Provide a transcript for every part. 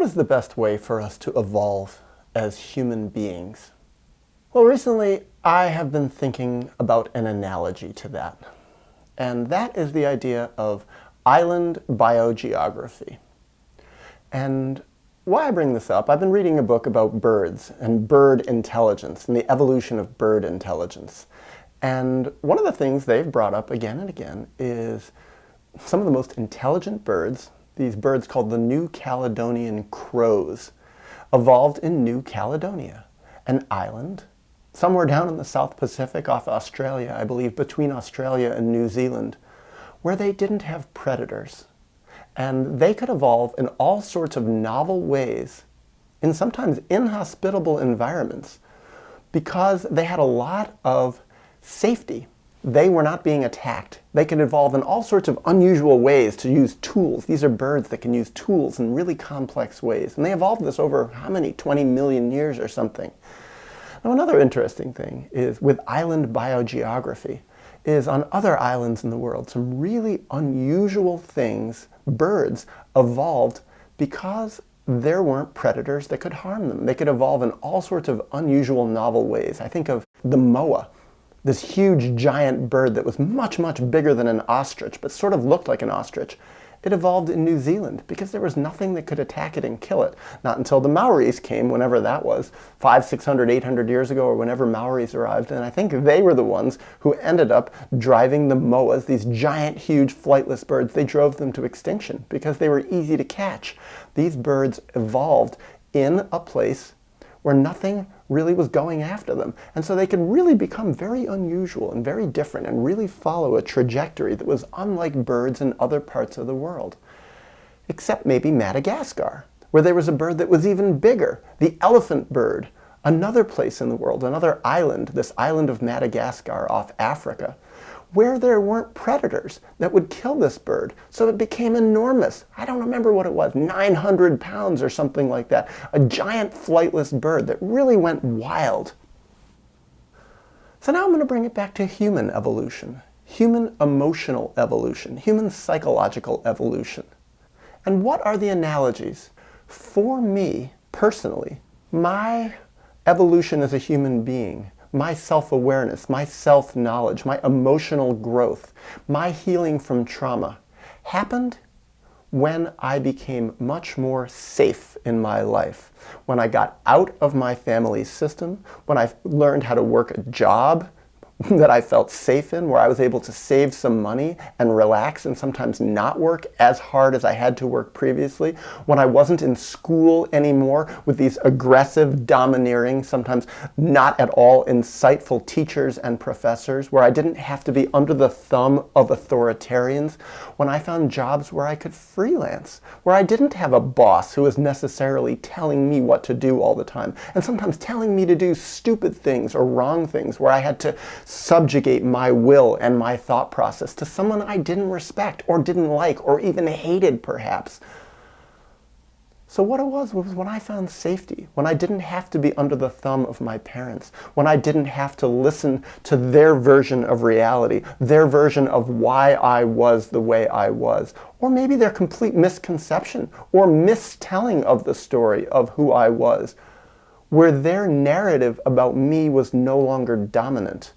What is the best way for us to evolve as human beings? Well, recently I have been thinking about an analogy to that, and that is the idea of island biogeography. And why I bring this up, I've been reading a book about birds and bird intelligence and the evolution of bird intelligence. And one of the things they've brought up again and again is some of the most intelligent birds, these birds called the New Caledonian crows, evolved in New Caledonia, an island somewhere down in the South Pacific off Australia, I believe between Australia and New Zealand, where they didn't have predators. And they could evolve in all sorts of novel ways, in sometimes inhospitable environments, because they had a lot of safety. They were not being attacked. They could evolve in all sorts of unusual ways to use tools. These are birds that can use tools in really complex ways. And they evolved this over how many? 20 million years or something. Now, another interesting thing is with island biogeography is on other islands in the world, some really unusual things, birds evolved because there weren't predators that could harm them. They could evolve in all sorts of unusual, novel ways. I think of the moa, this huge giant bird that was much, much bigger than an ostrich, but sort of looked like an ostrich. It evolved in New Zealand because there was nothing that could attack it and kill it. Not until the Maoris came, whenever that was, 500, 600, 800 years ago, or whenever Maoris arrived. And I think they were the ones who ended up driving the moas, these giant, huge, flightless birds. They drove them to extinction because they were easy to catch. These birds evolved in a place where nothing really was going after them. And so they could really become very unusual and very different and really follow a trajectory that was unlike birds in other parts of the world. Except maybe Madagascar, where there was a bird that was even bigger, the elephant bird, another place in the world, another island, this island of Madagascar off Africa, where there weren't predators that would kill this bird. So it became enormous. I don't remember what it was, 900 pounds or something like that. A giant flightless bird that really went wild. So now I'm going to bring it back to human evolution, human emotional evolution, human psychological evolution. And what are the analogies? For me, personally, my evolution as a human being, my self-awareness, my self-knowledge, my emotional growth, my healing from trauma happened when I became much more safe in my life. When I got out of my family's system, when I learned how to work a job that I felt safe in, where I was able to save some money and relax and sometimes not work as hard as I had to work previously, when I wasn't in school anymore with these aggressive, domineering, sometimes not at all insightful teachers and professors, where I didn't have to be under the thumb of authoritarians, when I found jobs where I could freelance, where I didn't have a boss who was necessarily telling me what to do all the time, and sometimes telling me to do stupid things or wrong things, where I had to subjugate my will and my thought process to someone I didn't respect or didn't like or even hated, perhaps. So what it was when I found safety, when I didn't have to be under the thumb of my parents, when I didn't have to listen to their version of reality, their version of why I was the way I was, or maybe their complete misconception or mistelling of the story of who I was, where their narrative about me was no longer dominant.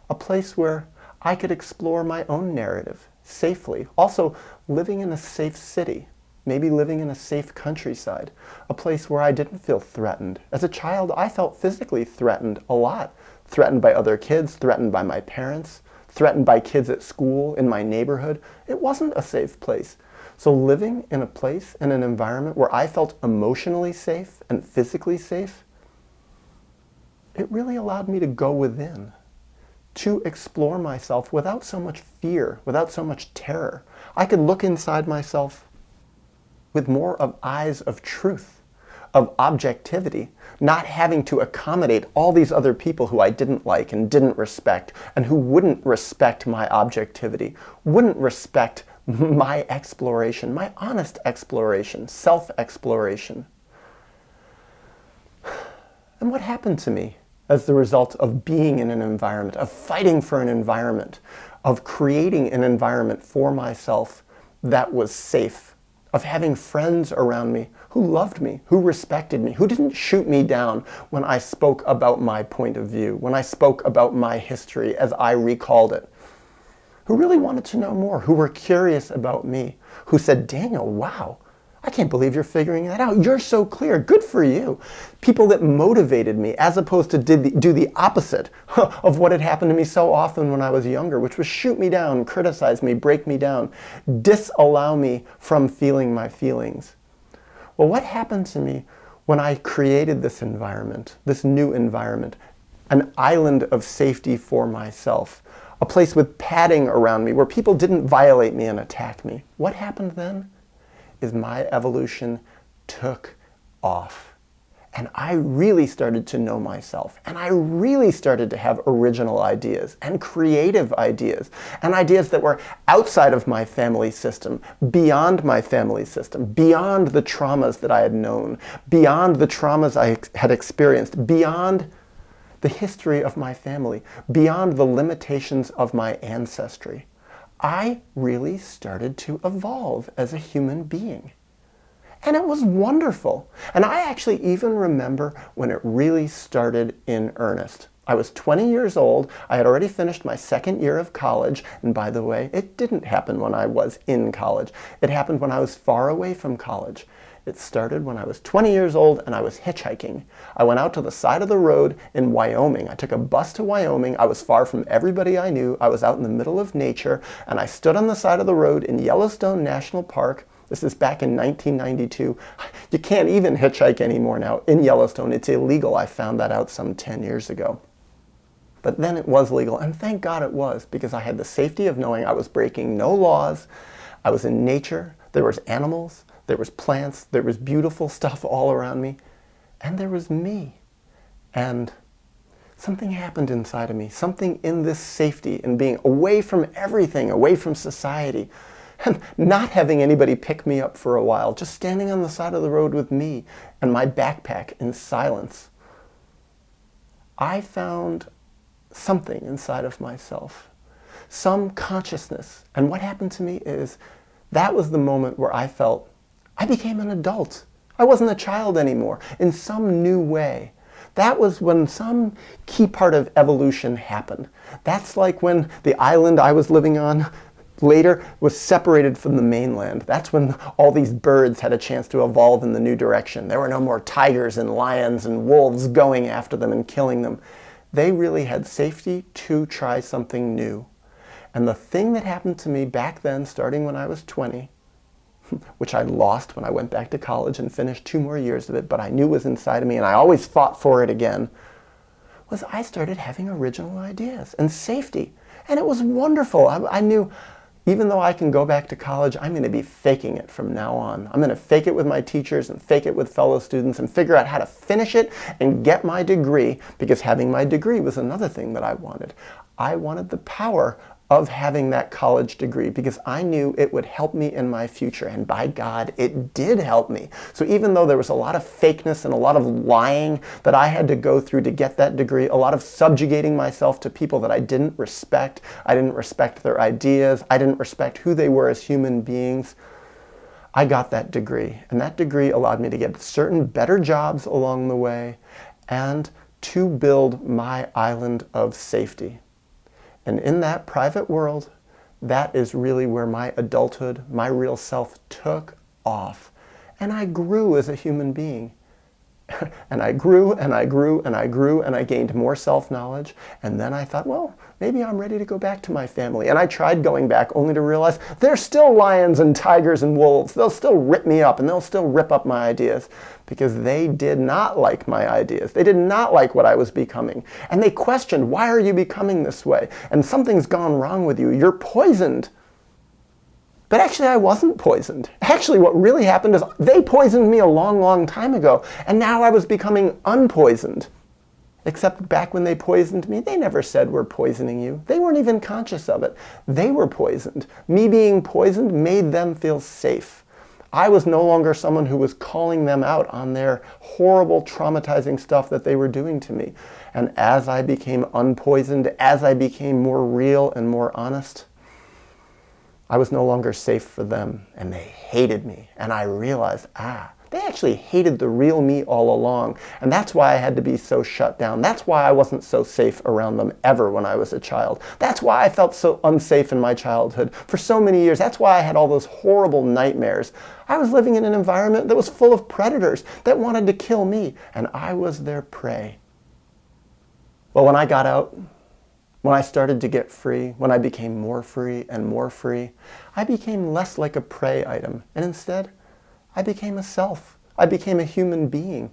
A place where I could explore my own narrative safely. Also, living in a safe city, maybe living in a safe countryside, a place where I didn't feel threatened. As a child, I felt physically threatened a lot. Threatened by other kids, threatened by my parents, threatened by kids at school, in my neighborhood. It wasn't a safe place. So living in a place, in an environment where I felt emotionally safe and physically safe, it really allowed me to go within, to explore myself without so much fear, without so much terror. I could look inside myself with more of eyes of truth, of objectivity, not having to accommodate all these other people who I didn't like and didn't respect, and who wouldn't respect my objectivity, wouldn't respect my exploration, my honest exploration, self-exploration. And what happened to me as the result of being in an environment, of fighting for an environment, of creating an environment for myself that was safe, of having friends around me who loved me, who respected me, who didn't shoot me down when I spoke about my point of view, when I spoke about my history as I recalled it, who really wanted to know more, who were curious about me, who said, Daniel, wow, I can't believe you're figuring that out. You're so clear. Good for you. People that motivated me as opposed to do the opposite of what had happened to me so often when I was younger, which was shoot me down, criticize me, break me down, disallow me from feeling my feelings. Well, what happened to me when I created this environment, this new environment, an island of safety for myself, a place with padding around me where people didn't violate me and attack me? What happened then is my evolution took off. And I really started to know myself. And I really started to have original ideas and creative ideas and ideas that were outside of my family system, beyond my family system, beyond the traumas that I had known, beyond the traumas I had experienced, beyond the history of my family, beyond the limitations of my ancestry. I really started to evolve as a human being. And it was wonderful. And I actually even remember when it really started in earnest. I was 20 years old. I had already finished my second year of college. And by the way, it didn't happen when I was in college. It happened when I was far away from college. It started when I was 20 years old and I was hitchhiking. I went out to the side of the road in Wyoming. I took a bus to Wyoming. I was far from everybody I knew. I was out in the middle of nature, and I stood on the side of the road in Yellowstone National Park. This is back in 1992. You can't even hitchhike anymore now in Yellowstone. It's illegal. I found that out some 10 years ago. But then it was legal, and thank God it was, because I had the safety of knowing I was breaking no laws. I was in nature. There was animals. There was plants, there was beautiful stuff all around me, and there was me. And something happened inside of me, something in this safety and being away from everything, away from society, and not having anybody pick me up for a while, just standing on the side of the road with me and my backpack in silence. I found something inside of myself, some consciousness. And what happened to me is that was the moment where I felt I became an adult. I wasn't a child anymore in some new way. That was when some key part of evolution happened. That's like when the island I was living on later was separated from the mainland. That's when all these birds had a chance to evolve in the new direction. There were no more tigers and lions and wolves going after them and killing them. They really had safety to try something new. And the thing that happened to me back then, starting when I was 20, which I lost when I went back to college and finished 2 more years of it, but I knew was inside of me and I always fought for it again, was I started having original ideas and safety. And it was wonderful. I knew, even though I can go back to college, I'm going to be faking it from now on. I'm going to fake it with my teachers and fake it with fellow students and figure out how to finish it and get my degree, because having my degree was another thing that I wanted. I wanted the power of having that college degree because I knew it would help me in my future, and by God, it did help me. So even though there was a lot of fakeness and a lot of lying that I had to go through to get that degree, a lot of subjugating myself to people that I didn't respect their ideas, I didn't respect who they were as human beings, I got that degree. And that degree allowed me to get certain better jobs along the way and to build my island of safety. And in that private world, that is really where my adulthood, my real self took off. And I grew as a human being. And I grew and I grew and I grew and I gained more self-knowledge. And then I thought, well, maybe I'm ready to go back to my family. And I tried going back only to realize there's still lions and tigers and wolves. They'll still rip me up and they'll still rip up my ideas because they did not like my ideas. They did not like what I was becoming. And they questioned, why are you becoming this way? And something's gone wrong with you. You're poisoned. But actually, I wasn't poisoned. Actually, what really happened is they poisoned me a long, long time ago, and now I was becoming unpoisoned. Except back when they poisoned me, they never said we're poisoning you. They weren't even conscious of it. They were poisoned. Me being poisoned made them feel safe. I was no longer someone who was calling them out on their horrible, traumatizing stuff that they were doing to me. And as I became unpoisoned, as I became more real and more honest, I was no longer safe for them, and they hated me. And I realized, they actually hated the real me all along. And that's why I had to be so shut down. That's why I wasn't so safe around them ever when I was a child. That's why I felt so unsafe in my childhood for so many years. That's why I had all those horrible nightmares. I was living in an environment that was full of predators that wanted to kill me, and I was their prey. Well, when I got out, when I started to get free, when I became more free and more free, I became less like a prey item, and instead, I became a self. I became a human being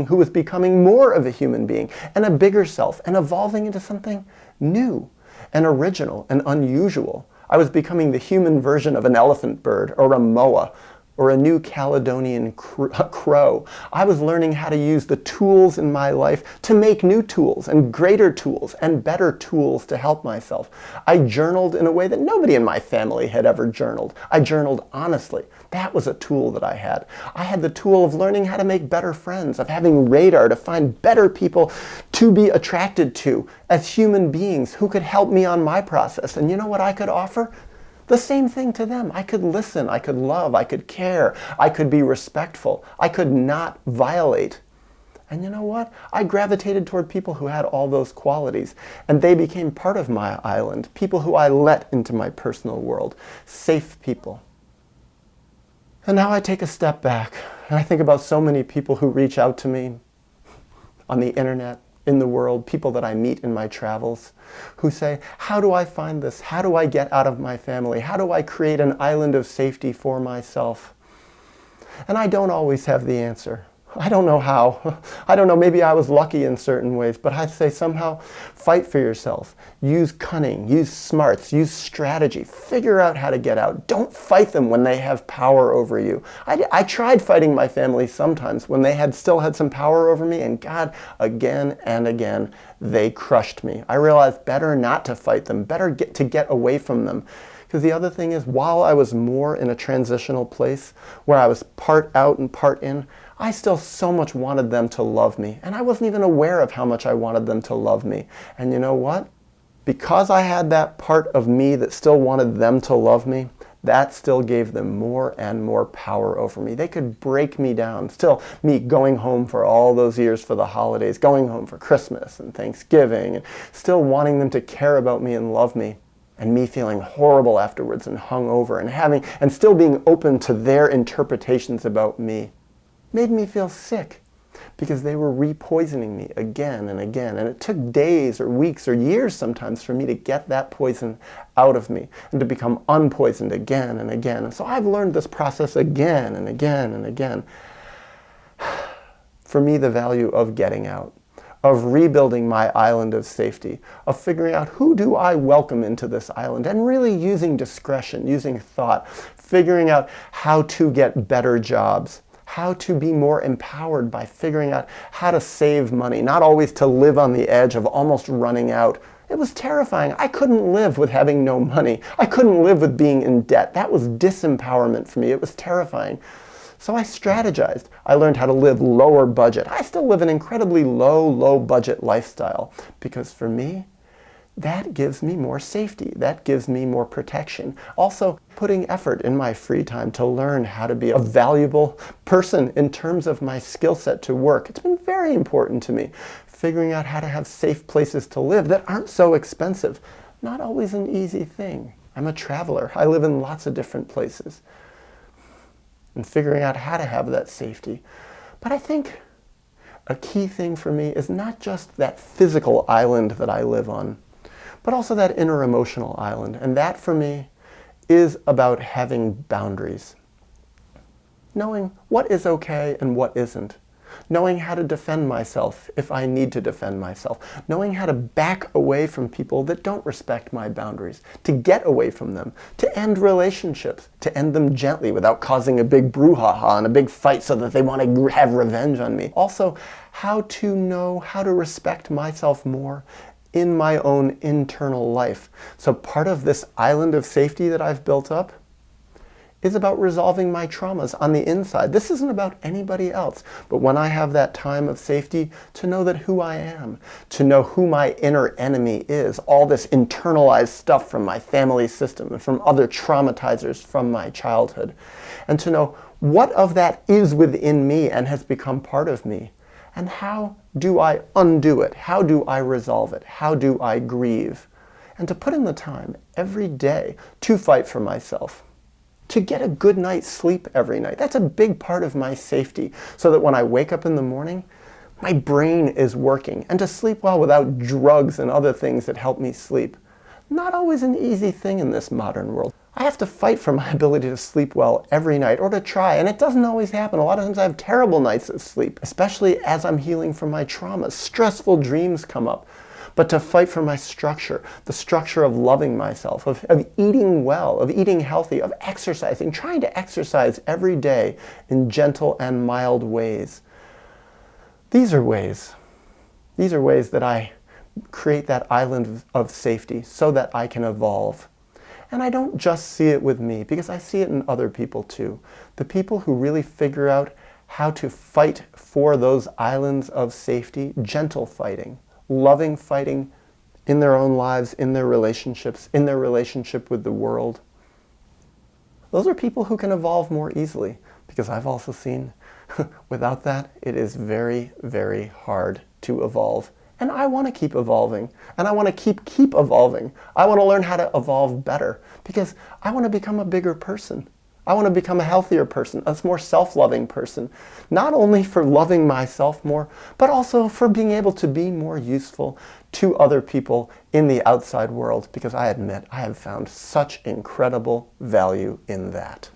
who was becoming more of a human being, and a bigger self, and evolving into something new and original and unusual. I was becoming the human version of an elephant bird, or a moa, or a New Caledonian crow. I was learning how to use the tools in my life to make new tools and greater tools and better tools to help myself. I journaled in a way that nobody in my family had ever journaled. I journaled honestly. That was a tool that I had. I had the tool of learning how to make better friends, of having radar to find better people to be attracted to as human beings who could help me on my process. And you know what I could offer? The same thing to them. I could listen, I could love, I could care, I could be respectful, I could not violate. And you know what? I gravitated toward people who had all those qualities, and they became part of my island, people who I let into my personal world, safe people. And now I take a step back, and I think about so many people who reach out to me on the internet, in the world, people that I meet in my travels, who say, how do I find this? How do I get out of my family? How do I create an island of safety for myself? And I don't always have the answer. I don't know how. I don't know, maybe I was lucky in certain ways, but I'd say somehow fight for yourself. Use cunning, use smarts, use strategy. Figure out how to get out. Don't fight them when they have power over you. I tried fighting my family sometimes when they still had some power over me, and God, again and again, they crushed me. I realized better not to fight them, better to get away from them. Because the other thing is, while I was more in a transitional place, where I was part out and part in, I still so much wanted them to love me. And I wasn't even aware of how much I wanted them to love me. And you know what? Because I had that part of me that still wanted them to love me, that still gave them more and more power over me. They could break me down. Still, me going home for all those years for the holidays, going home for Christmas and Thanksgiving, and still wanting them to care about me and love me. And me feeling horrible afterwards and hungover and still being open to their interpretations about me made me feel sick, because they were repoisoning me again and again. And it took days or weeks or years sometimes for me to get that poison out of me and to become unpoisoned again and again. And so I've learned this process again and again and again. For me, the value of getting out, of rebuilding my island of safety, of figuring out who do I welcome into this island, and really using discretion, using thought, figuring out how to get better jobs, how to be more empowered by figuring out how to save money, not always to live on the edge of almost running out. It was terrifying. I couldn't live with having no money. I couldn't live with being in debt. That was disempowerment for me. It was terrifying. So I strategized. I learned how to live lower budget. I still live an incredibly low budget lifestyle, because for me, that gives me more safety. That gives me more protection. Also, putting effort in my free time to learn how to be a valuable person in terms of my skill set to work. It's been very important to me. Figuring out how to have safe places to live that aren't so expensive. Not always an easy thing. I'm a traveler. I live in lots of different places. And figuring out how to have that safety. But I think a key thing for me is not just that physical island that I live on, but also that inner emotional island. And that for me is about having boundaries. Knowing what is okay and what isn't. Knowing how to defend myself if I need to defend myself. Knowing how to back away from people that don't respect my boundaries. To get away from them. To end relationships. To end them gently without causing a big brouhaha and a big fight so that they want to have revenge on me. Also, how to know how to respect myself more in my own internal life. So part of this island of safety that I've built up is about resolving my traumas on the inside. This isn't about anybody else. But when I have that time of safety, to know that who I am, to know who my inner enemy is, all this internalized stuff from my family system and from other traumatizers from my childhood, and to know what of that is within me and has become part of me, and how do I undo it? How do I resolve it? How do I grieve? And to put in the time every day to fight for myself, to get a good night's sleep every night. That's a big part of my safety, so that when I wake up in the morning, my brain is working. And to sleep well without drugs and other things that help me sleep. Not always an easy thing in this modern world. I have to fight for my ability to sleep well every night, or to try, and it doesn't always happen. A lot of times I have terrible nights of sleep, especially as I'm healing from my traumas. Stressful dreams come up. But to fight for my structure, the structure of loving myself, of eating well, of eating healthy, of exercising, trying to exercise every day in gentle and mild ways. These are ways that I create that island of safety so that I can evolve. And I don't just see it with me, because I see it in other people too. The people who really figure out how to fight for those islands of safety, gentle fighting, loving fighting in their own lives, in their relationships, in their relationship with the world. Those are people who can evolve more easily, because I've also seen without that, it is very, very hard to evolve. And I want to keep evolving, and I want to keep evolving. I want to learn how to evolve better, because I want to become a bigger person. I want to become a healthier person, a more self-loving person, not only for loving myself more, but also for being able to be more useful to other people in the outside world, because I admit I have found such incredible value in that.